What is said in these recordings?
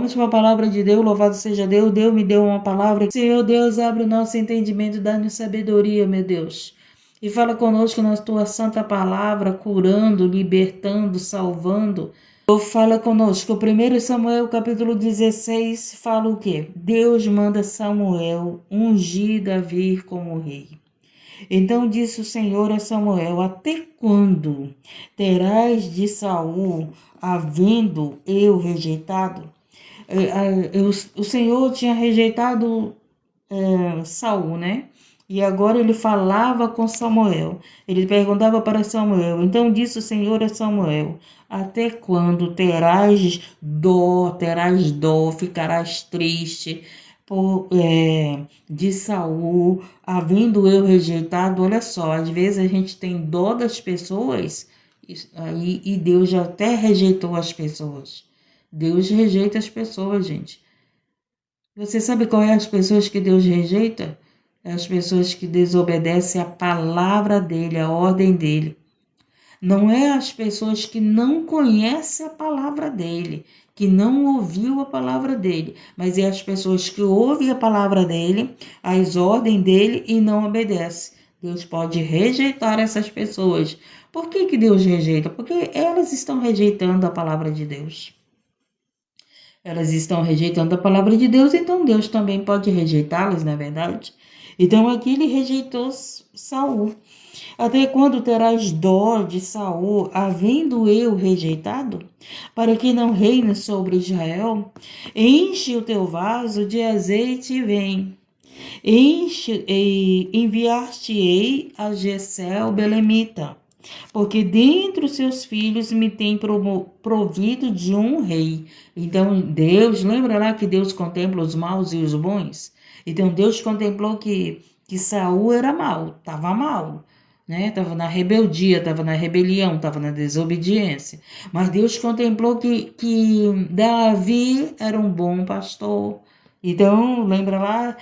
Vamos para a palavra de Deus, louvado seja Deus. Deus me deu uma palavra. Senhor Deus, abre o nosso entendimento, dá-nos sabedoria, meu Deus. E fala conosco na tua santa palavra, curando, libertando, salvando. Fala conosco. 1 Samuel, capítulo 16, fala o quê? Deus manda Samuel ungir Davi como rei. Então disse o Senhor a Samuel: até quando terás de Saul, havendo eu rejeitado? O Senhor tinha rejeitado Saul, né? E agora ele falava com Samuel. Ele perguntava para Samuel. Então disse o Senhor a Samuel: até quando terás dó, ficarás triste de Saul, havendo eu rejeitado? Olha só, às vezes a gente tem dó das pessoas e Deus já até rejeitou as pessoas. Deus rejeita as pessoas, gente. Você sabe qual é as pessoas que Deus rejeita? É as pessoas que desobedecem a palavra dele, a ordem dele. Não é as pessoas que não conhecem a palavra dele, que não ouviu a palavra dele, mas é as pessoas que ouvem a palavra dele, as ordens dele e não obedecem. Deus pode rejeitar essas pessoas. Por que Deus rejeita? Porque elas estão rejeitando a palavra de Deus. Elas estão rejeitando a palavra de Deus, então Deus também pode rejeitá-las, não é verdade? Então aqui ele rejeitou Saul. Até quando terás dó de Saul, havendo eu rejeitado, para que não reine sobre Israel? Enche o teu vaso de azeite e vem. Enviar-te-ei a Jessé belemita, porque dentre os seus filhos me tem provido de um rei. Então Deus, lembra lá que Deus contempla os maus e os bons? Então Deus contemplou que Saul era mau, estava mal, né? Estava na rebeldia, estava na rebelião, estava na desobediência. Mas Deus contemplou que Davi era um bom pastor. Então, lembra lá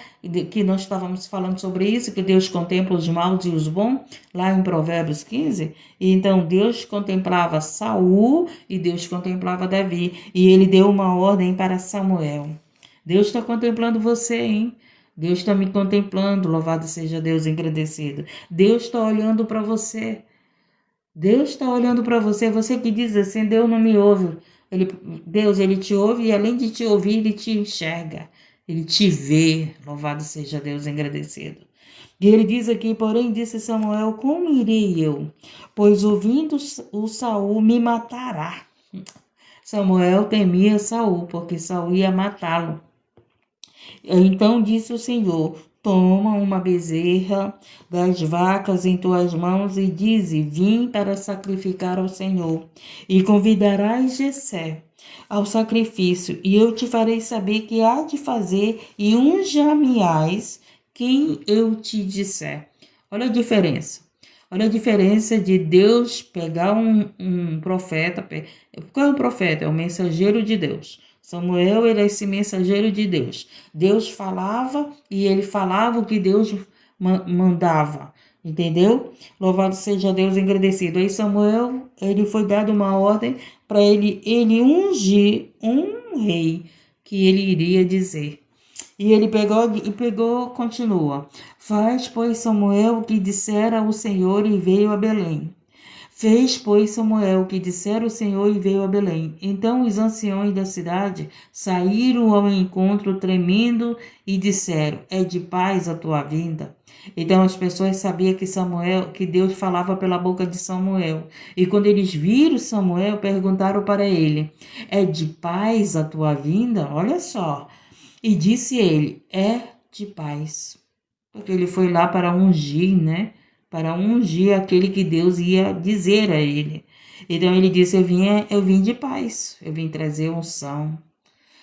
que nós estávamos falando sobre isso, que Deus contempla os maus e os bons, lá em Provérbios 15? E então Deus contemplava Saul e Deus contemplava Davi. E ele deu uma ordem para Samuel. Deus está contemplando você, hein? Deus está me contemplando, louvado seja Deus, engrandecido. Deus está olhando para você. Deus está olhando para você. Você que diz assim: Deus não me ouve. Deus, ele te ouve e além de te ouvir, ele te enxerga. Ele te vê. Louvado seja Deus, engrandecido. E ele diz aqui: porém disse Samuel: como irei eu? Pois ouvindo o Saul me matará. Samuel temia Saul, porque Saul ia matá-lo. Então disse o Senhor: toma uma bezerra das vacas em tuas mãos e dize: vim para sacrificar ao Senhor. E convidarás Jessé ao sacrifício, e eu te farei saber que há de fazer, e unja-me-ás quem eu te disser. Olha a diferença. Olha a diferença de Deus pegar um profeta. Qual é o profeta? É o mensageiro de Deus. Samuel era esse mensageiro de Deus. Deus falava e ele falava o que Deus mandava. Entendeu? Louvado seja Deus, engrandecido. Aí Samuel, ele foi dado uma ordem para ele ungir um rei que ele iria dizer. E ele pegou, continua. Faz, pois, Samuel o que dissera o Senhor e veio a Belém. Fez, pois, Samuel o que dissera o Senhor e veio a Belém. Então os anciões da cidade saíram ao encontro tremendo e disseram: é de paz a tua vinda? Então as pessoas sabiam que Deus falava pela boca de Samuel. E quando eles viram Samuel, perguntaram para ele: é de paz a tua vinda? Olha só. E disse ele: é de paz. Porque ele foi lá para ungir, né? Para ungir aquele que Deus ia dizer a ele. Então ele disse: eu vim de paz, eu vim trazer unção.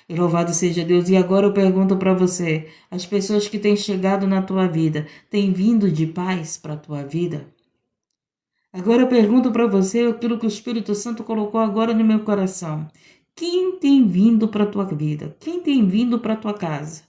E louvado seja Deus. E agora eu pergunto para você: as pessoas que têm chegado na tua vida, têm vindo de paz para a tua vida? Agora eu pergunto para você aquilo que o Espírito Santo colocou agora no meu coração. Quem tem vindo para a tua vida? Quem tem vindo para a tua casa?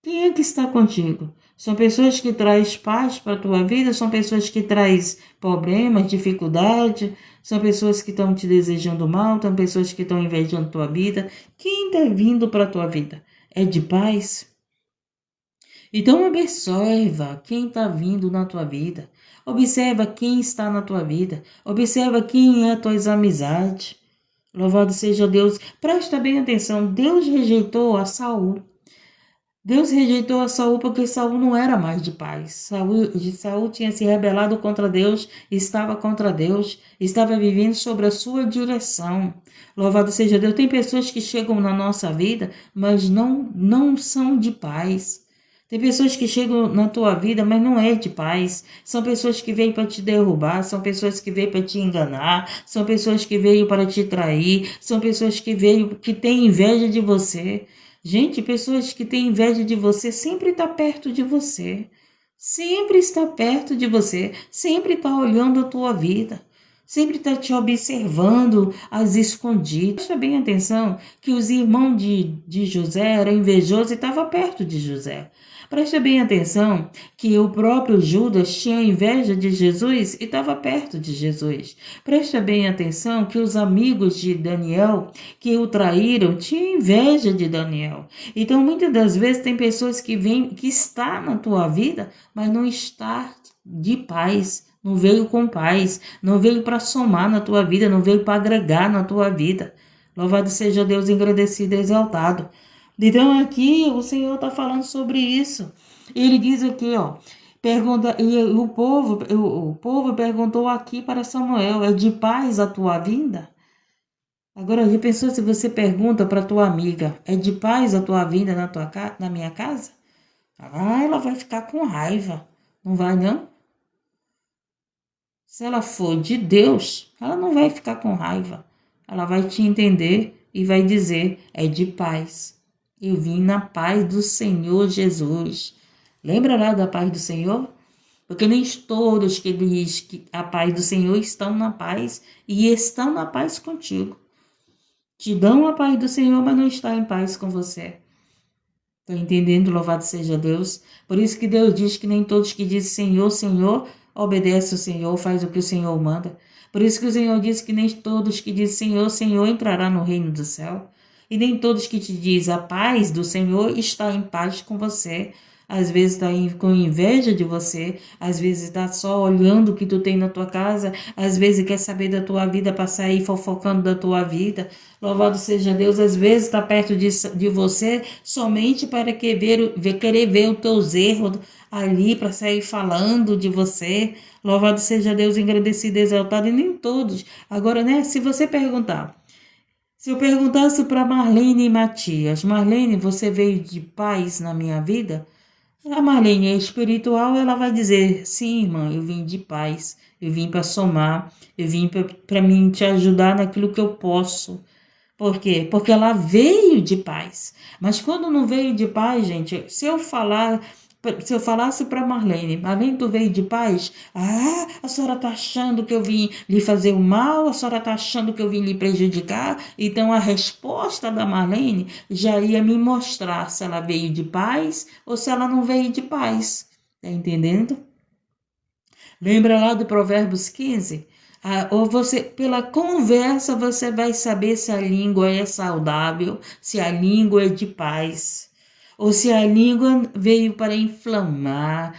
Quem é que está contigo? São pessoas que trazem paz para a tua vida? São pessoas que trazem problemas, dificuldade? São pessoas que estão te desejando mal? São pessoas que estão invejando a tua vida? Quem está vindo para a tua vida? É de paz? Então observa quem está vindo na tua vida. Observa quem está na tua vida. Observa quem é as tuas amizades. Louvado seja Deus. Presta bem atenção. Deus rejeitou a Saul. Deus rejeitou a Saul porque Saul não era mais de paz. Saul tinha se rebelado contra Deus, estava contra Deus, estava vivendo sobre a sua direção. Louvado seja Deus. Tem pessoas que chegam na nossa vida, mas não são de paz. Tem pessoas que chegam na tua vida, mas não é de paz. São pessoas que veio para te derrubar, são pessoas que veio para te enganar, são pessoas que veio para te trair, são pessoas que têm inveja de você. Gente, pessoas que têm inveja de você sempre está perto de você. Sempre está perto de você, sempre está olhando a tua vida. Sempre está te observando às escondidas. Presta bem atenção que os irmãos de José eram invejosos e estavam perto de José. Presta bem atenção que o próprio Judas tinha inveja de Jesus e estava perto de Jesus. Presta bem atenção que os amigos de Daniel que o traíram tinham inveja de Daniel. Então, muitas das vezes tem pessoas que está na tua vida, mas não está de paz. Não veio com paz, não veio para somar na tua vida, não veio para agregar na tua vida. Louvado seja Deus, engrandecido e exaltado. Então aqui o Senhor está falando sobre isso. Ele diz aqui, ó, pergunta, e o povo perguntou aqui para Samuel, é de paz a tua vinda? Agora, já pensou se você pergunta para tua amiga, é de paz a tua vinda na minha casa? Ah, ela vai ficar com raiva. Não vai, não? Se ela for de Deus, ela não vai ficar com raiva. Ela vai te entender e vai dizer, é de paz. Eu vim na paz do Senhor Jesus. Lembra lá da paz do Senhor? Porque nem todos que diz que a paz do Senhor estão na paz e estão na paz contigo. Te dão a paz do Senhor, mas não está em paz com você. Estou entendendo? Louvado seja Deus. Por isso que Deus diz que nem todos que dizem Senhor, Senhor, obedece o Senhor, faz o que o Senhor manda. Por isso que o Senhor diz que nem todos que dizem Senhor, Senhor entrará no reino do céu. E nem todos que te dizem a paz do Senhor está em paz com você. Às vezes está com inveja de você, às vezes está só olhando o que tu tem na tua casa, às vezes quer saber da tua vida para sair fofocando da tua vida. Louvado seja Deus, às vezes está perto de você somente para querer ver os teus erros ali, para sair falando de você. Louvado seja Deus, engrandecido e exaltado, e nem todos. Agora, né, se você perguntar, se eu perguntasse para Marlene e Matias, Marlene, você veio de paz na minha vida? A Marlene é espiritual, ela vai dizer, sim, irmã, eu vim de paz, eu vim para somar, eu vim para mim te ajudar naquilo que eu posso. Por quê? Porque ela veio de paz. Mas quando não veio de paz, gente, se eu falasse para Marlene, Marlene, tu veio de paz? Ah, a senhora tá achando que eu vim lhe fazer o mal? A senhora tá achando que eu vim lhe prejudicar? Então a resposta da Marlene já ia me mostrar se ela veio de paz ou se ela não veio de paz. Tá entendendo? Lembra lá do Provérbios 15? Ou você, pela conversa, você vai saber se a língua é saudável, se a língua é de paz, ou se a língua veio para inflamar,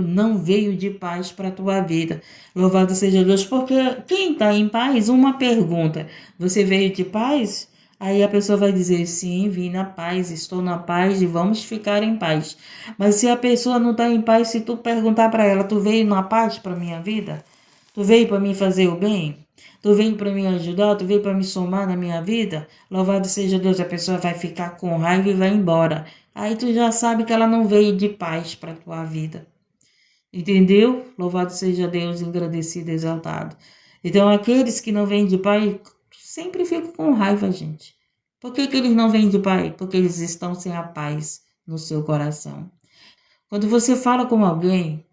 não veio de paz para a tua vida. Louvado seja Deus, porque quem está em paz, uma pergunta, você veio de paz? Aí a pessoa vai dizer, sim, vim na paz, estou na paz e vamos ficar em paz. Mas se a pessoa não está em paz, se tu perguntar para ela, tu veio na paz para minha vida? Tu veio para me fazer o bem? Tu veio para me ajudar? Tu veio para me somar na minha vida? Louvado seja Deus, a pessoa vai ficar com raiva e vai embora. Aí tu já sabe que ela não veio de paz para a tua vida. Entendeu? Louvado seja Deus, engrandecido, exaltado. Então, aqueles que não vêm de paz sempre ficam com raiva, gente. Por que eles não vêm de paz? Porque eles estão sem a paz no seu coração. Quando você fala com alguém,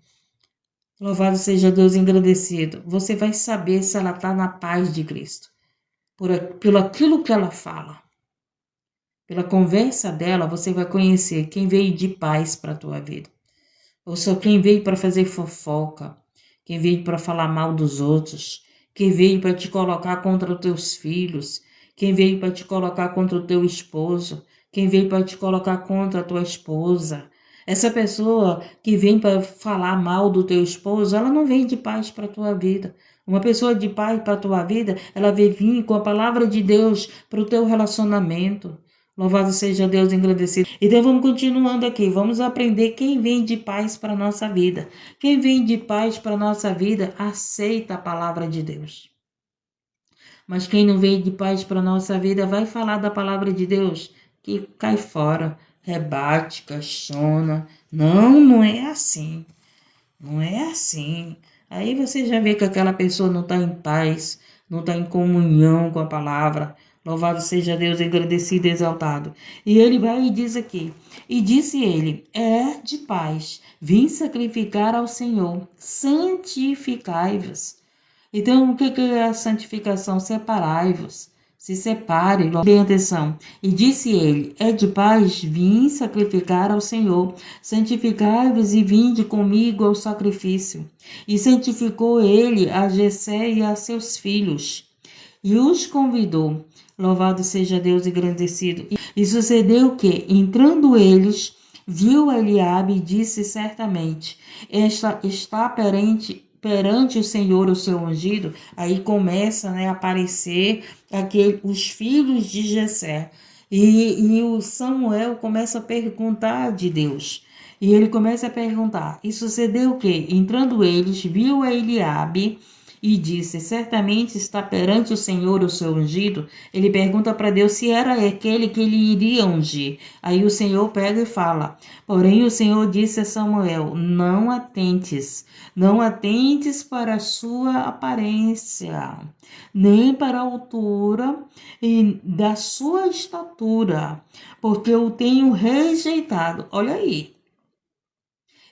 louvado seja Deus, engrandecido, você vai saber se ela está na paz de Cristo. Pelo aquilo que ela fala. pela conversa dela, você vai conhecer quem veio de paz para a tua vida. Ou só quem veio para fazer fofoca, quem veio para falar mal dos outros, quem veio para te colocar contra os teus filhos, quem veio para te colocar contra o teu esposo, quem veio para te colocar contra a tua esposa. Essa pessoa que vem para falar mal do teu esposo, ela não vem de paz para a tua vida. Uma pessoa de paz para a tua vida, ela vem vir com a palavra de Deus para o teu relacionamento. Louvado seja Deus engrandecido. Então vamos continuando aqui, vamos aprender quem vem de paz para a nossa vida. Quem vem de paz para a nossa vida, aceita a palavra de Deus. Mas quem não vem de paz para a nossa vida, vai falar da palavra de Deus, que cai fora, rebate, questiona. Não, não é assim. Não é assim. Aí você já vê que aquela pessoa não está em paz, não está em comunhão com a palavra. Louvado seja Deus, engrandecido e exaltado. E ele vai e diz aqui, e disse ele, de paz, vim sacrificar ao Senhor, santificai-vos. Então, o que é a santificação? Separai-vos, se separe, bem atenção. E disse ele, de paz, vim sacrificar ao Senhor, santificai-vos e vinde comigo ao sacrifício. E santificou ele a Jessé e a seus filhos, e os convidou. Louvado seja Deus engrandecido. E sucedeu que, entrando eles, viu Eliabe e disse certamente, está perante o Senhor o seu ungido. Aí começa, a aparecer os filhos de Jessé. E o Samuel começa a perguntar de Deus. E ele começa a perguntar. E sucedeu que, entrando eles, viu Eliabe e disse, certamente está perante o Senhor o seu ungido. Ele pergunta para Deus se era aquele que ele iria ungir. Aí o Senhor pega e fala, porém o Senhor disse a Samuel, não atentes para a sua aparência, nem para a altura e da sua estatura, porque eu tenho rejeitado. Olha aí.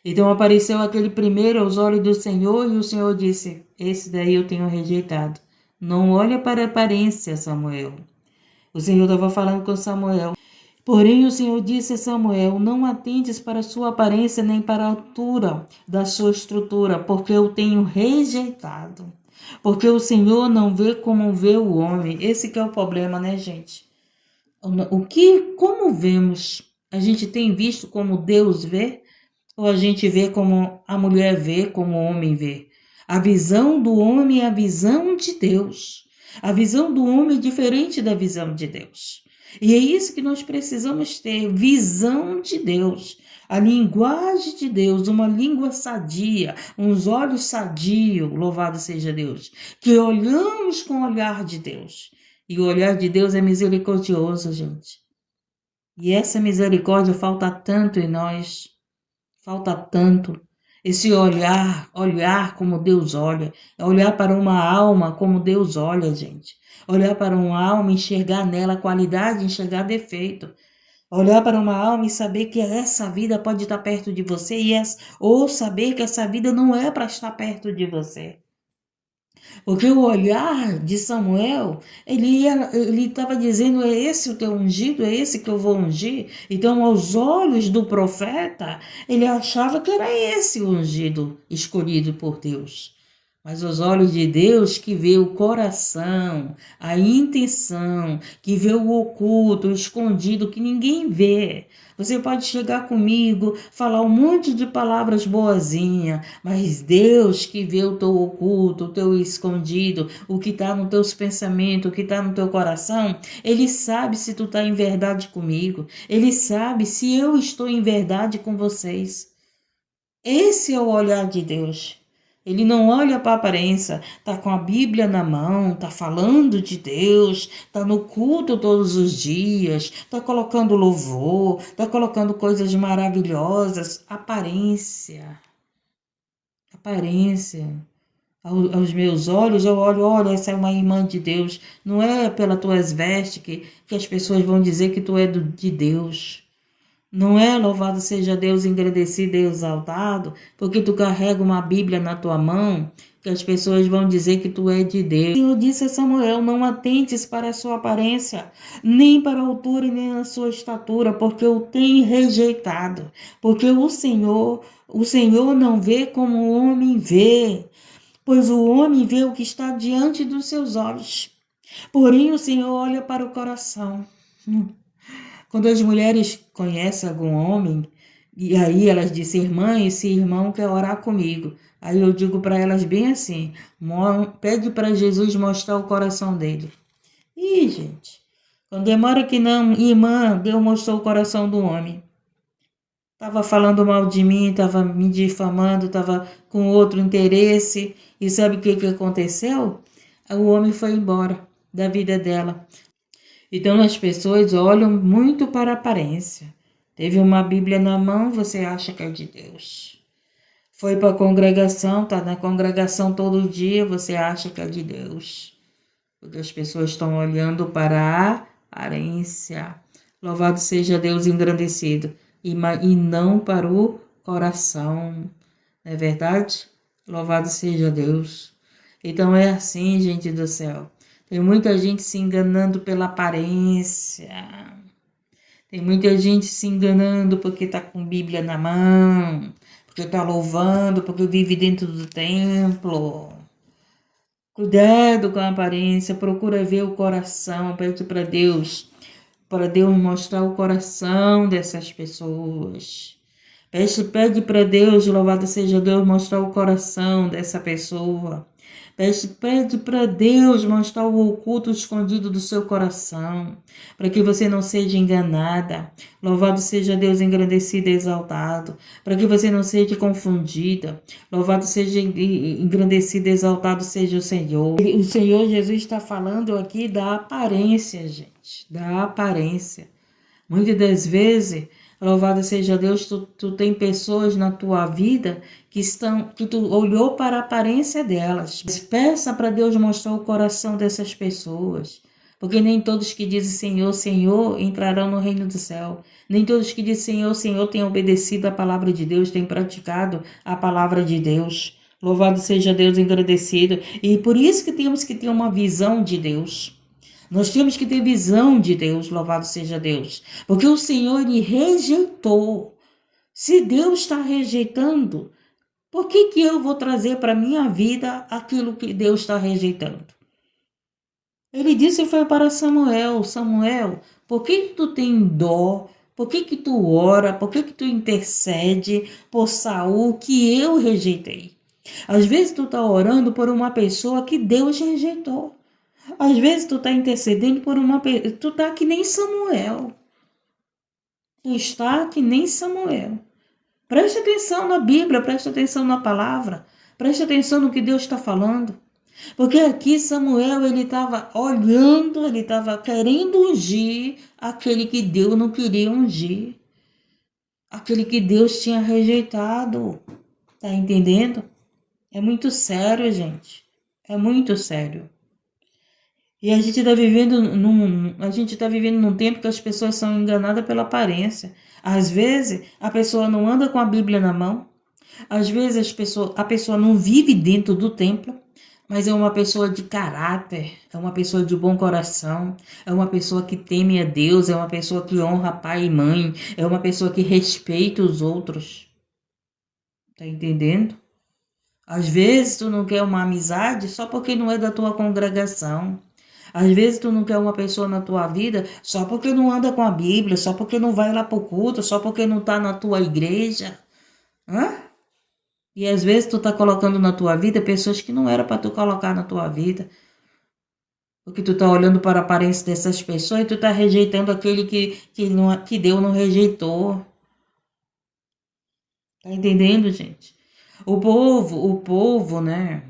Então apareceu aquele primeiro aos olhos do Senhor e o Senhor disse, esse daí eu tenho rejeitado. Não olha para a aparência, Samuel. O Senhor estava falando com Samuel. Porém o Senhor disse a Samuel, não atentes para a sua aparência nem para a altura da sua estrutura, porque eu tenho rejeitado. Porque o Senhor não vê como vê o homem. Esse que é o problema, né, gente? Como vemos? A gente tem visto como Deus vê? Ou a gente vê como a mulher vê, como o homem vê? A visão do homem é a visão de Deus. A visão do homem é diferente da visão de Deus. E é isso que nós precisamos ter, visão de Deus. A linguagem de Deus, uma língua sadia, uns olhos sadios, louvado seja Deus. Que olhamos com o olhar de Deus. E o olhar de Deus é misericordioso, gente. E essa misericórdia falta tanto em nós. Falta tanto esse olhar como Deus olha, olhar para uma alma como Deus olha, gente. Olhar para uma alma, enxergar nela qualidade, enxergar defeito. Olhar para uma alma e saber que essa vida pode estar perto de você ou saber que essa vida não é para estar perto de você. Porque o olhar de Samuel, ele estava dizendo, é esse o teu ungido, é esse que eu vou ungir. Então, aos olhos do profeta, ele achava que era esse o ungido escolhido por Deus. Mas os olhos de Deus que vê o coração, a intenção, que vê o oculto, o escondido, que ninguém vê. Você pode chegar comigo, falar um monte de palavras boazinhas, mas Deus que vê o teu oculto, o teu escondido, o que está nos teus pensamentos, o que está no teu coração, Ele sabe se tu está em verdade comigo. Ele sabe se eu estou em verdade com vocês. Esse é o olhar de Deus. Ele não olha para a aparência, está com a Bíblia na mão, está falando de Deus, está no culto todos os dias, está colocando louvor, está colocando coisas maravilhosas. Aparência. Aos meus olhos, eu olho, olha, essa é uma irmã de Deus. Não é pelas tuas vestes que as pessoas vão dizer que tu é de Deus. Não é? Louvado seja Deus, engrandecido e exaltado, porque tu carrega uma Bíblia na tua mão, que as pessoas vão dizer que tu é de Deus. O Senhor disse a Samuel, não atentes para a sua aparência, nem para a altura, nem a sua estatura, porque eu tenho rejeitado. Porque o Senhor não vê como o homem vê, pois o homem vê o que está diante dos seus olhos. Porém, o Senhor olha para o coração. Quando as mulheres conhecem algum homem, e aí elas dizem, irmã, esse irmão quer orar comigo. Aí eu digo para elas bem assim, pede para Jesus mostrar o coração dele. Ih, gente, quando demora que não, irmã, Deus mostrou o coração do homem. Estava falando mal de mim, estava me difamando, estava com outro interesse. E sabe o que aconteceu? O homem foi embora da vida dela. Então as pessoas olham muito para a aparência. Teve uma Bíblia na mão, você acha que é de Deus. Foi para a congregação, tá na congregação todo dia, você acha que é de Deus. Porque as pessoas estão olhando para a aparência. Louvado seja Deus engrandecido. E não para o coração. Não é verdade? Louvado seja Deus. Então é assim, gente do céu. Tem muita gente se enganando pela aparência. Tem muita gente se enganando porque está com Bíblia na mão, porque está louvando, porque vive dentro do templo. Cuidado com a aparência, procura ver o coração, pede para Deus mostrar o coração dessas pessoas. Pede para Deus, louvado seja Deus, mostrar o coração dessa pessoa. Pede para Deus mostrar o oculto escondido do seu coração, para que você não seja enganada. Louvado seja Deus engrandecido e exaltado, para que você não seja confundida. Louvado seja engrandecido e exaltado seja o Senhor. O Senhor Jesus está falando aqui da aparência, gente, da aparência. Muitas das vezes, louvado seja Deus, tu tem pessoas na tua vida que tu olhou para a aparência delas. Peça para Deus mostrar o coração dessas pessoas. Porque nem todos que dizem Senhor, Senhor entrarão no reino do céu. Nem todos que dizem Senhor, Senhor têm obedecido a palavra de Deus, têm praticado a palavra de Deus. Louvado seja Deus engrandecido. E por isso que temos que ter uma visão de Deus. Nós temos que ter visão de Deus, louvado seja Deus. Porque o Senhor, Ele rejeitou. Se Deus está rejeitando, por que eu vou trazer para a minha vida aquilo que Deus está rejeitando? Ele disse foi para Samuel, Samuel, por que tu tem dó? Por que tu ora? Por que tu intercede por Saul que eu rejeitei? Às vezes tu está orando por uma pessoa que Deus rejeitou. Às vezes tu está intercedendo por uma pessoa, tu está que nem Samuel. Tu está que nem Samuel. Preste atenção na Bíblia, preste atenção na palavra, preste atenção no que Deus está falando. Porque aqui Samuel, ele estava olhando, ele estava querendo ungir aquele que Deus não queria ungir. Aquele que Deus tinha rejeitado. Tá entendendo? É muito sério, gente. É muito sério. E a gente está vivendo num tempo que as pessoas são enganadas pela aparência. Às vezes, a pessoa não anda com a Bíblia na mão. Às vezes, a pessoa não vive dentro do templo, mas é uma pessoa de caráter, é uma pessoa de bom coração, é uma pessoa que teme a Deus, é uma pessoa que honra pai e mãe, é uma pessoa que respeita os outros. Tá entendendo? Às vezes, tu não quer uma amizade só porque não é da tua congregação. Às vezes tu não quer uma pessoa na tua vida só porque não anda com a Bíblia, só porque não vai lá pro culto, só porque não tá na tua igreja. Hã? E às vezes tu tá colocando na tua vida pessoas que não era para tu colocar na tua vida. Porque tu tá olhando para a aparência dessas pessoas e tu tá rejeitando aquele que Deus não rejeitou. Tá entendendo, gente? O povo, né?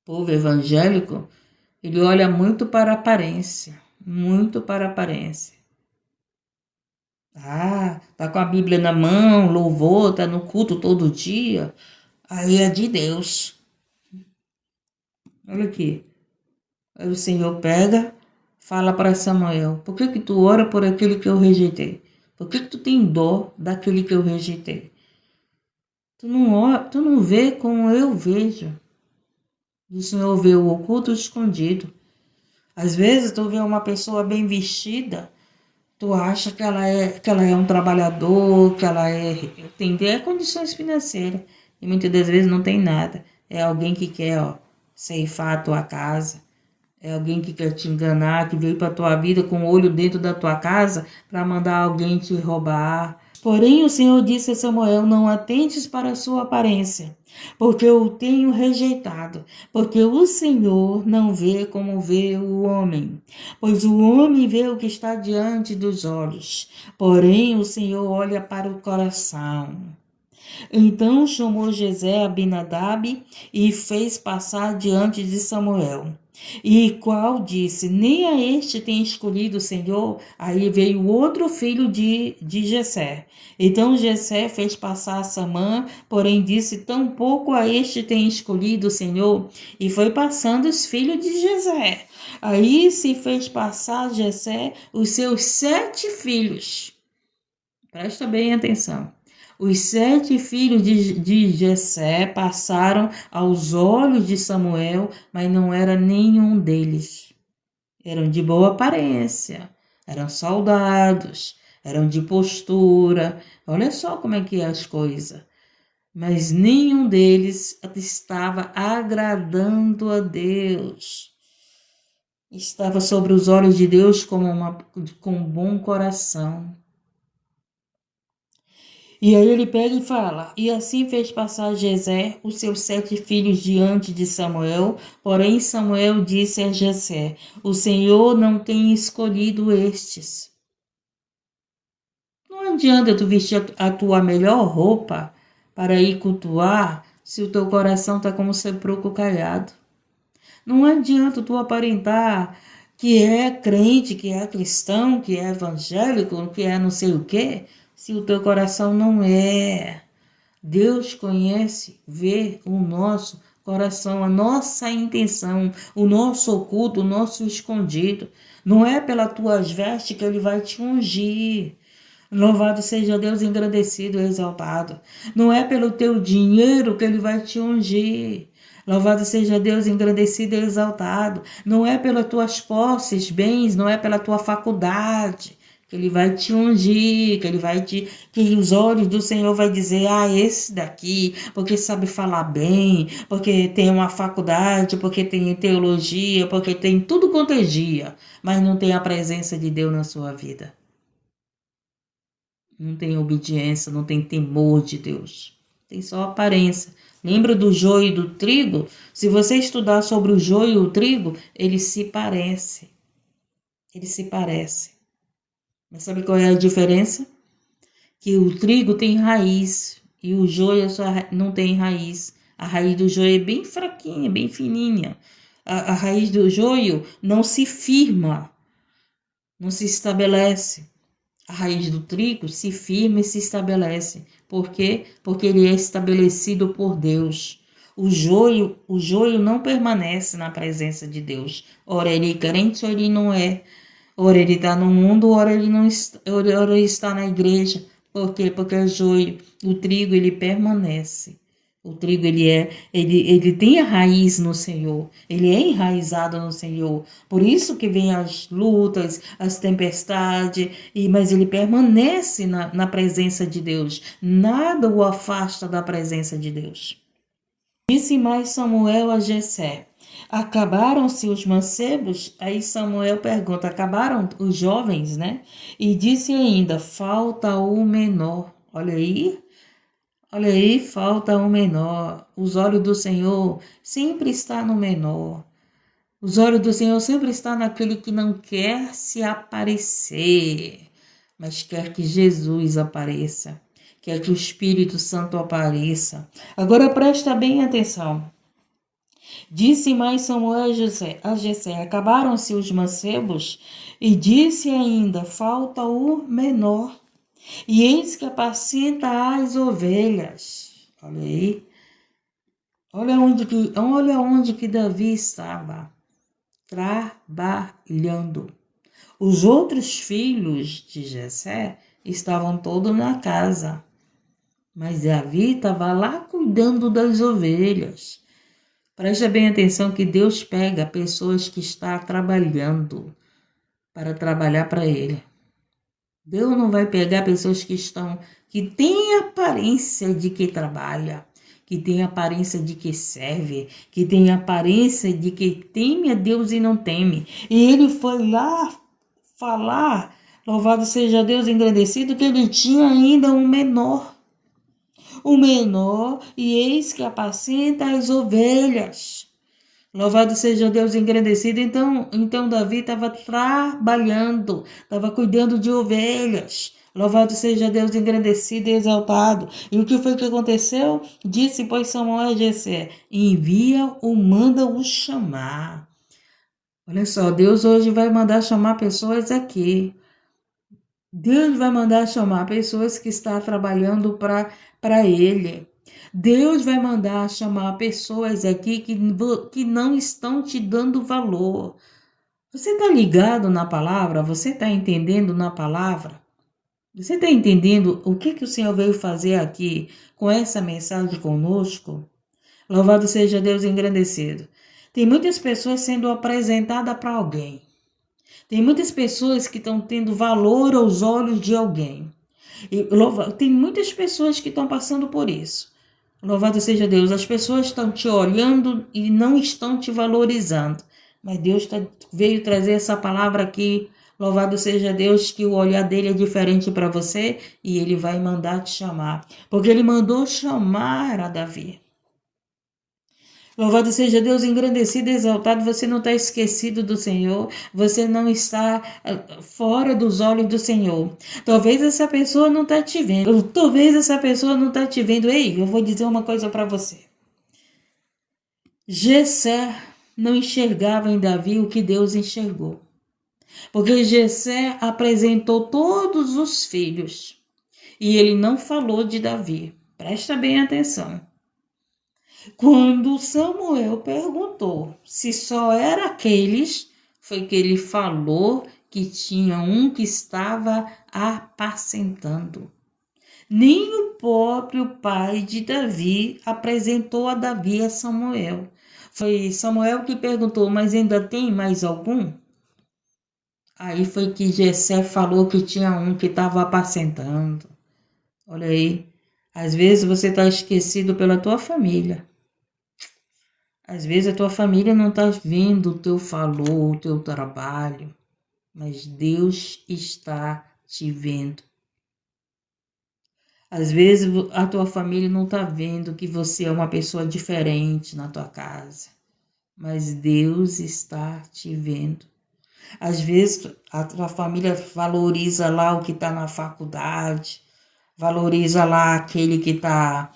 O povo evangélico, ele olha muito para a aparência. Muito para a aparência. Ah, tá com a Bíblia na mão, louvor, tá no culto todo dia. Aí é de Deus. Olha aqui. Aí o Senhor pega, fala para Samuel: por que tu ora por aquele que eu rejeitei? Por que tu tem dó daquele que eu rejeitei? Tu não vê como eu vejo. O Senhor vê o oculto e o escondido. Às vezes tu vê uma pessoa bem vestida, tu acha que ela é um trabalhador, que ela tem até condições financeiras. E muitas das vezes não tem nada. É alguém que quer, ceifar a tua casa. É alguém que quer te enganar, que veio para tua vida com o olho dentro da tua casa para mandar alguém te roubar. Porém, o Senhor disse a Samuel: não atentes para a sua aparência, porque eu o tenho rejeitado, porque o Senhor não vê como vê o homem, pois o homem vê o que está diante dos olhos, porém o Senhor olha para o coração. Então chamou Jessé Abinadab e fez passar diante de Samuel. E qual disse: nem a este tem escolhido o Senhor. Aí veio outro filho de Jessé. Então Jessé fez passar Samã, porém disse: tampouco a este tem escolhido o Senhor. E foi passando os filhos de Jessé. Aí se fez passar Jessé os seus 7 filhos. Presta bem atenção. Os 7 filhos de Jessé passaram aos olhos de Samuel, mas não era nenhum deles. Eram de boa aparência, eram soldados, eram de postura. Olha só como é que é as coisas. Mas nenhum deles estava agradando a Deus. Estava sobre os olhos de Deus com um bom coração. E aí ele pega e fala: e assim fez passar Jessé os seus 7 filhos diante de Samuel, porém Samuel disse a Jessé: o Senhor não tem escolhido estes. Não adianta tu vestir a tua melhor roupa para ir cultuar se o teu coração está como sepulcro caiado. Não adianta tu aparentar que é crente, que é cristão, que é evangélico, que é não sei o quê, se o teu coração não é. Deus conhece, vê o nosso coração, a nossa intenção, o nosso oculto, o nosso escondido. Não é pelas tuas vestes que Ele vai te ungir. Louvado seja Deus, engrandecido e exaltado. Não é pelo teu dinheiro que Ele vai te ungir. Louvado seja Deus, engrandecido e exaltado. Não é pelas tuas posses, bens, não é pela tua faculdade que Ele vai te ungir, que os olhos do Senhor vai dizer: ah, esse daqui, porque sabe falar bem, porque tem uma faculdade, porque tem teologia, porque tem tudo quanto é dia, mas não tem a presença de Deus na sua vida. Não tem obediência, não tem temor de Deus. Tem só aparência. Lembra do joio e do trigo? Se você estudar sobre o joio e o trigo, eles se parecem. Eles se parecem. Mas sabe qual é a diferença? Que o trigo tem raiz e o joio só não tem raiz. A raiz do joio é bem fraquinha, bem fininha. A raiz do joio não se firma, não se estabelece. A raiz do trigo se firma e se estabelece. Por quê? Porque ele é estabelecido por Deus. O joio não permanece na presença de Deus. Ora ele é crente, ora ele não é. Ora ele está no mundo, ora ele não está, ora ele está na igreja. Por quê? Porque o joio, o trigo, ele permanece. O trigo, ele tem a raiz no Senhor, ele é enraizado no Senhor. Por isso que vem as lutas, as tempestades, mas ele permanece na presença de Deus. Nada o afasta da presença de Deus. Disse mais Samuel a Jessé: acabaram-se os mancebos? Aí Samuel pergunta: acabaram os jovens, né? E disse ainda: falta o menor. Olha aí, falta o menor. Os olhos do Senhor sempre estão no menor. Os olhos do Senhor sempre estão naquele que não quer se aparecer, mas quer que Jesus apareça, quer que o Espírito Santo apareça. Agora presta bem atenção. Disse mais Samuel a Jessé: acabaram-se os mancebos? E disse ainda: falta o menor. E eis que apacenta as ovelhas. Olha aí. Olha onde que Davi estava. Trabalhando. Os outros filhos de Jessé estavam todos na casa. Mas Davi estava lá cuidando das ovelhas. Preste bem atenção que Deus pega pessoas que estão trabalhando para trabalhar para Ele. Deus não vai pegar pessoas que têm aparência de que trabalha, que tem aparência de que serve, que tem aparência de que teme a Deus e não teme. E ele foi lá falar, louvado seja Deus engrandecido, que ele tinha ainda um menor, e eis que apacenta as ovelhas. Louvado seja Deus engrandecido. Então Davi estava trabalhando, estava cuidando de ovelhas. Louvado seja Deus engrandecido e exaltado. E o que foi que aconteceu? Disse, pois, Samuel a Jessé: envia-o, manda-o chamar. Olha só, Deus hoje vai mandar chamar pessoas aqui. Deus vai mandar chamar pessoas que estão trabalhando para Ele. Deus vai mandar chamar pessoas aqui que não estão te dando valor. Você está ligado na palavra? Você está entendendo na palavra? Você está entendendo o que o Senhor veio fazer aqui com essa mensagem conosco? Louvado seja Deus engrandecido. Tem muitas pessoas sendo apresentadas para alguém. Tem muitas pessoas que estão tendo valor aos olhos de alguém. Tem muitas pessoas que estão passando por isso. Louvado seja Deus. As pessoas estão te olhando e não estão te valorizando. Mas Deus veio trazer essa palavra aqui. Louvado seja Deus, que o olhar dele é diferente para você e ele vai mandar te chamar. Porque ele mandou chamar a Davi. Louvado seja Deus, engrandecido e exaltado. Você não está esquecido do Senhor. Você não está fora dos olhos do Senhor. Talvez essa pessoa não está te vendo. Talvez essa pessoa não está te vendo. Ei, eu vou dizer uma coisa para você. Jessé não enxergava em Davi o que Deus enxergou. Porque Jessé apresentou todos os filhos. E ele não falou de Davi. Presta bem atenção. Quando Samuel perguntou se só era aqueles, foi que ele falou que tinha um que estava apacentando. Nem o próprio pai de Davi apresentou a Davi a Samuel. Foi Samuel que perguntou, mas ainda tem mais algum? Aí foi que Jessé falou que tinha um que estava apacentando. Olha aí, às vezes você está esquecido pela tua família. Às vezes a tua família não está vendo o teu valor, o teu trabalho, mas Deus está te vendo. Às vezes a tua família não está vendo que você é uma pessoa diferente na tua casa, mas Deus está te vendo. Às vezes a tua família valoriza lá o que está na faculdade, valoriza lá aquele que está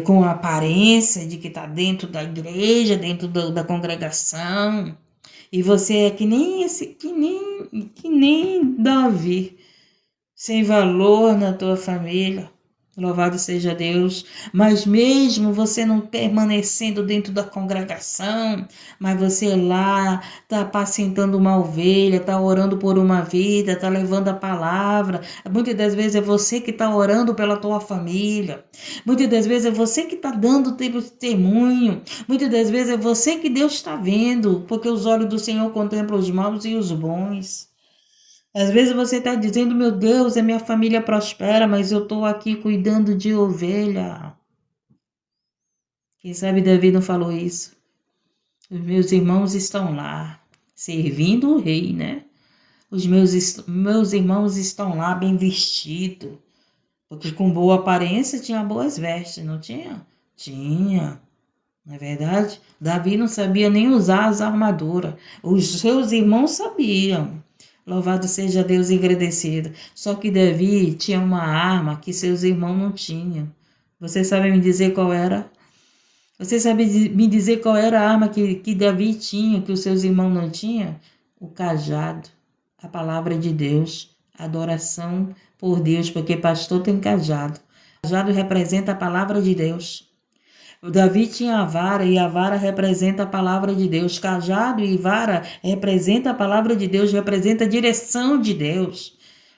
com a aparência de que está dentro da igreja, dentro da congregação, e você é que nem Davi, sem valor na tua família. Louvado seja Deus. Mas mesmo você não permanecendo dentro da congregação, mas você lá está apacentando uma ovelha, está orando por uma vida, está levando a palavra. Muitas das vezes é você que está orando pela tua família. Muitas das vezes é você que está dando testemunho. Muitas das vezes é você que Deus está vendo, porque os olhos do Senhor contemplam os maus e os bons. Às vezes você está dizendo, meu Deus, a minha família prospera, mas eu estou aqui cuidando de ovelha. Quem sabe Davi não falou isso? Os meus irmãos estão lá, servindo o rei, né? Os meus irmãos estão lá bem vestidos, porque com boa aparência tinha boas vestes, não tinha? Tinha. Não é verdade? Davi não sabia nem usar as armaduras. Os seus irmãos sabiam. Louvado seja Deus engrandecido. Só que Davi tinha uma arma que seus irmãos não tinham. Você sabe me dizer qual era? Você sabe me dizer qual era a arma que Davi tinha, que os seus irmãos não tinham? O cajado, a palavra de Deus, a adoração por Deus, porque pastor tem cajado. O cajado representa a palavra de Deus. O Davi tinha a vara e a vara representa a palavra de Deus. Cajado e vara representa a palavra de Deus, representa a direção de Deus.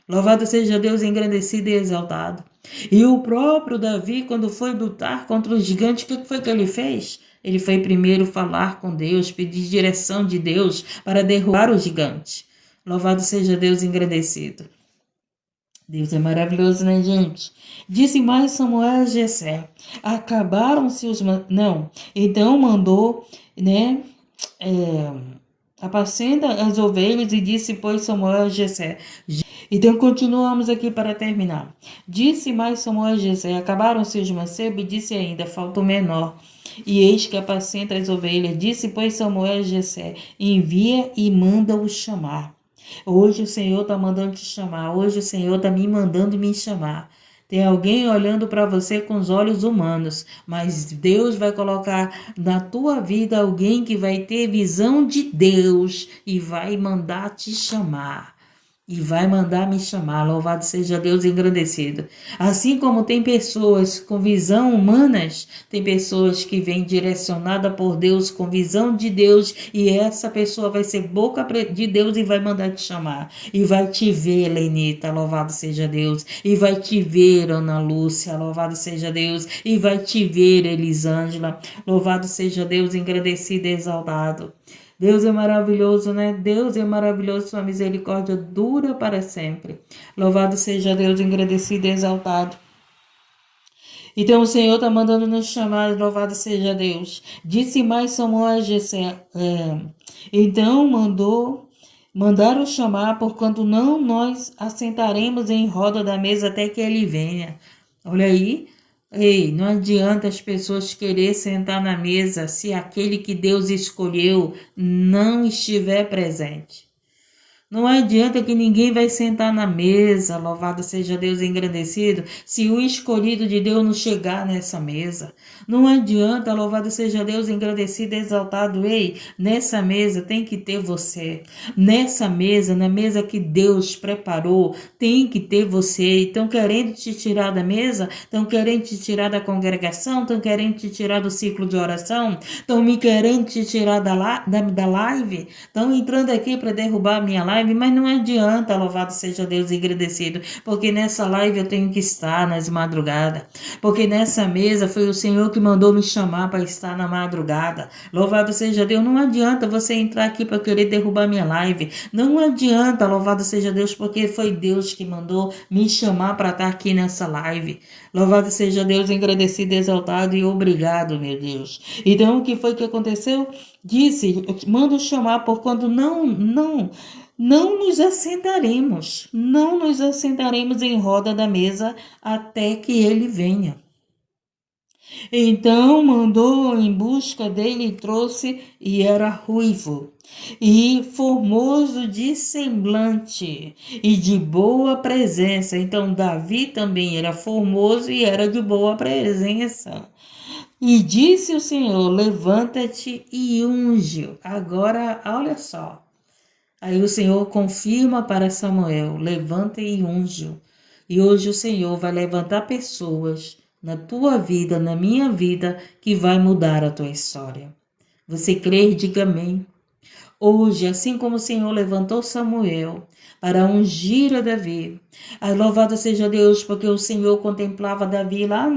Louvado seja Deus, engrandecido e exaltado. E o próprio Davi, quando foi lutar contra o gigante, o que foi que ele fez? Ele foi primeiro falar com Deus, pedir direção de Deus para derrubar o gigante. Louvado seja Deus, engrandecido. Deus é maravilhoso, né, gente? Disse mais Samuel a Jessé: acabaram-se os... Não, então mandou, né, apacenta as ovelhas, e disse, pois, Samuel a Jessé. Então, continuamos aqui para terminar. Disse mais Samuel a Jessé: acabaram-se os mancebos, e disse ainda, falta o menor. E eis que apacenta as ovelhas. Disse, pois, Samuel a Jessé: envia e manda-o chamar. Hoje o Senhor está mandando te chamar. Hoje o Senhor está me mandando me chamar. Tem alguém olhando para você com os olhos humanos, mas Deus vai colocar na tua vida alguém que vai ter visão de Deus e vai mandar te chamar. E vai mandar me chamar. Louvado seja Deus, engrandecido. Assim como tem pessoas com visão humanas, tem pessoas que vêm direcionada por Deus, com visão de Deus, e essa pessoa vai ser boca de Deus e vai mandar te chamar. E vai te ver, Lenita, louvado seja Deus. E vai te ver, Ana Lúcia, louvado seja Deus. E vai te ver, Elisângela, louvado seja Deus, engrandecido e exaltado. Deus é maravilhoso, né? Deus é maravilhoso, sua misericórdia dura para sempre. Louvado seja Deus, engrandecido e exaltado. Então o Senhor está mandando nos chamar, louvado seja Deus. Disse mais Samuel a Jessé, então mandaram chamar, porquanto não nós assentaremos em roda da mesa até que ele venha. Olha aí. Ei, não adianta as pessoas querer sentar na mesa se aquele que Deus escolheu não estiver presente. Não adianta que ninguém vai sentar na mesa, louvado seja Deus, engrandecido, se o escolhido de Deus não chegar nessa mesa. Não adianta, louvado seja Deus, engrandecido, exaltado. Ei, nessa mesa tem que ter você. Nessa mesa, na mesa que Deus preparou, tem que ter você. Estão querendo te tirar da mesa? Estão querendo te tirar da congregação? Estão querendo te tirar do ciclo de oração? Estão me querendo te tirar da live? Estão entrando aqui para derrubar a minha live? Mas não adianta, louvado seja Deus, engrandecido, porque nessa live eu tenho que estar nas madrugadas, porque nessa mesa foi o Senhor que mandou me chamar para estar na madrugada. Louvado seja Deus. Não adianta você entrar aqui para querer derrubar minha live, não adianta, louvado seja Deus, porque foi Deus que mandou me chamar para estar aqui nessa live. Louvado seja Deus, engrandecido, exaltado e obrigado, meu Deus. Então o que foi que aconteceu? Disse, mando chamar, porquanto não nos assentaremos, não nos assentaremos em roda da mesa até que ele venha. Então mandou em busca dele e trouxe, e era ruivo, e formoso de semblante, e de boa presença. Então Davi também era formoso e era de boa presença. E disse o Senhor: levanta-te e unge. Agora, olha só. Aí o Senhor confirma para Samuel: levanta e unge. E hoje o Senhor vai levantar pessoas na tua vida, na minha vida, que vai mudar a tua história. Você crê? Diga amém. Hoje, assim como o Senhor levantou Samuel para ungir a Davi, louvado seja Deus, porque o Senhor contemplava Davi lá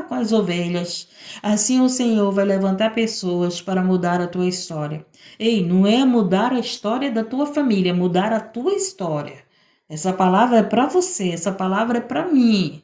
com as ovelhas. Assim o Senhor vai levantar pessoas para mudar a tua história. Ei, não é mudar a história da tua família, é mudar a tua história. Essa palavra é para você, essa palavra é para mim.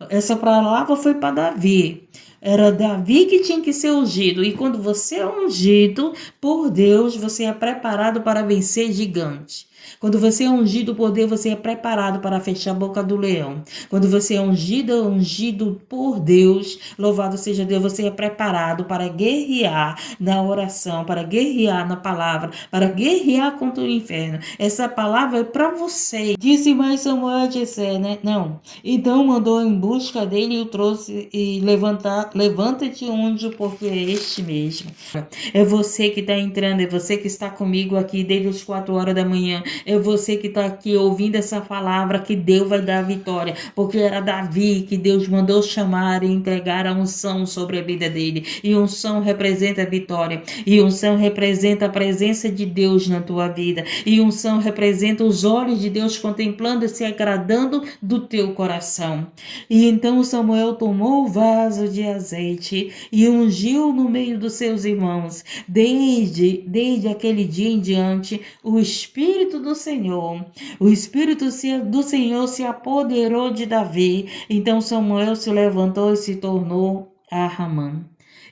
Essa palavra foi para Davi. Era Davi que tinha que ser ungido. E quando você é ungido por Deus, você é preparado para vencer gigante. Quando você é ungido por Deus, você é preparado para fechar a boca do leão. Quando você é ungido por Deus, louvado seja Deus, você é preparado para guerrear na oração, para guerrear na palavra, para guerrear contra o inferno. Essa palavra é para você. Disse mais Samuel a Jessé, né? Não. Então mandou em busca dele e o trouxe e levanta-te unge, porque é este mesmo. É você que está entrando, é você que está comigo aqui desde as 4 horas da manhã. É você que está aqui ouvindo essa palavra que Deus vai dar a vitória, porque era Davi que Deus mandou chamar e entregar a unção sobre a vida dele. E unção representa a vitória, e unção representa a presença de Deus na tua vida, e unção representa os olhos de Deus contemplando e se agradando do teu coração. E então Samuel tomou o vaso de azeite e ungiu no meio dos seus irmãos. Desde aquele dia em diante, o Espírito do Senhor, do Senhor se apoderou de Davi. Então Samuel se levantou e se tornou a Ramã.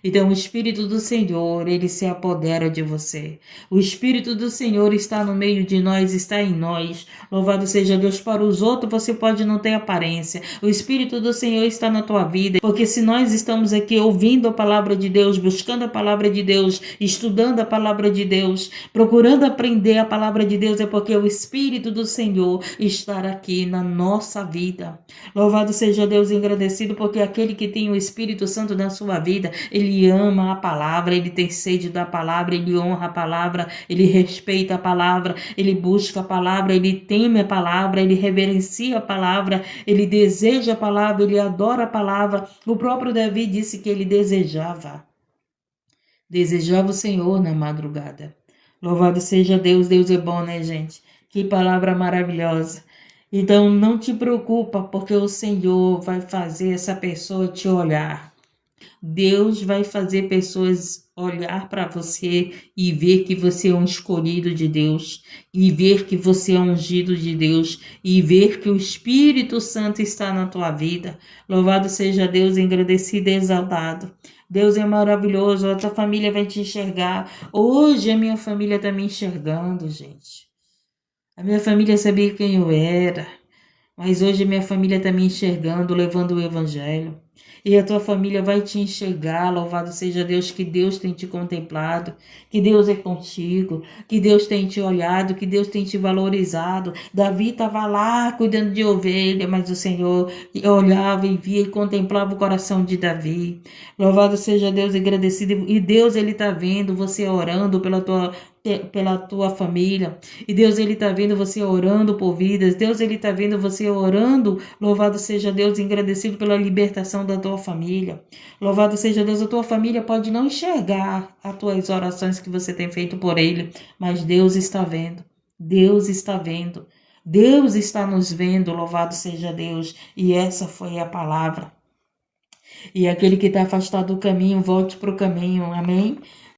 Então, o Espírito do Senhor, ele se apodera de você. O Espírito do Senhor está no meio de nós, está em nós. Louvado seja Deus. Para os outros, você pode não ter aparência. O Espírito do Senhor está na tua vida. Porque se nós estamos aqui ouvindo a palavra de Deus, buscando a palavra de Deus, estudando a palavra de Deus, procurando aprender a palavra de Deus, é porque o Espírito do Senhor está aqui na nossa vida. Louvado seja Deus, agradecido, porque aquele que tem o Espírito Santo na sua vida, ele ama a palavra, ele tem sede da palavra, ele honra a palavra, ele respeita a palavra, ele busca a palavra, ele teme a palavra, ele reverencia a palavra, ele deseja a palavra, ele adora a palavra. O próprio Davi disse que ele desejava o Senhor na madrugada. Louvado seja Deus, Deus é bom, né, gente? Que palavra maravilhosa. Então não te preocupa, porque o Senhor vai fazer essa pessoa te olhar. Deus vai fazer pessoas olhar para você e ver que você é um escolhido de Deus, e ver que você é um ungido de Deus, e ver que o Espírito Santo está na tua vida. Louvado seja Deus, engrandecido e exaltado. Deus é maravilhoso, a tua família vai te enxergar. Hoje a minha família está me enxergando, gente. A minha família sabia quem eu era, mas hoje a minha família está me enxergando, levando o Evangelho. E a tua família vai te enxergar. Louvado seja Deus, que Deus tem te contemplado, que Deus é contigo, que Deus tem te olhado, que Deus tem te valorizado. Davi estava lá cuidando de ovelha, mas o Senhor olhava e via e contemplava o coração de Davi. Louvado seja Deus, agradecido. E Deus, ele está vendo você orando pela tua família, e Deus, ele está vendo você orando por vidas. Deus, ele está vendo você orando, louvado seja Deus, agradecido pela libertação da tua família. Louvado seja Deus, a tua família pode não enxergar as tuas orações que você tem feito por ele, mas Deus está vendo, Deus está vendo, Deus está nos vendo, louvado seja Deus. E essa foi a palavra. E aquele que está afastado do caminho, volte para o caminho, amém?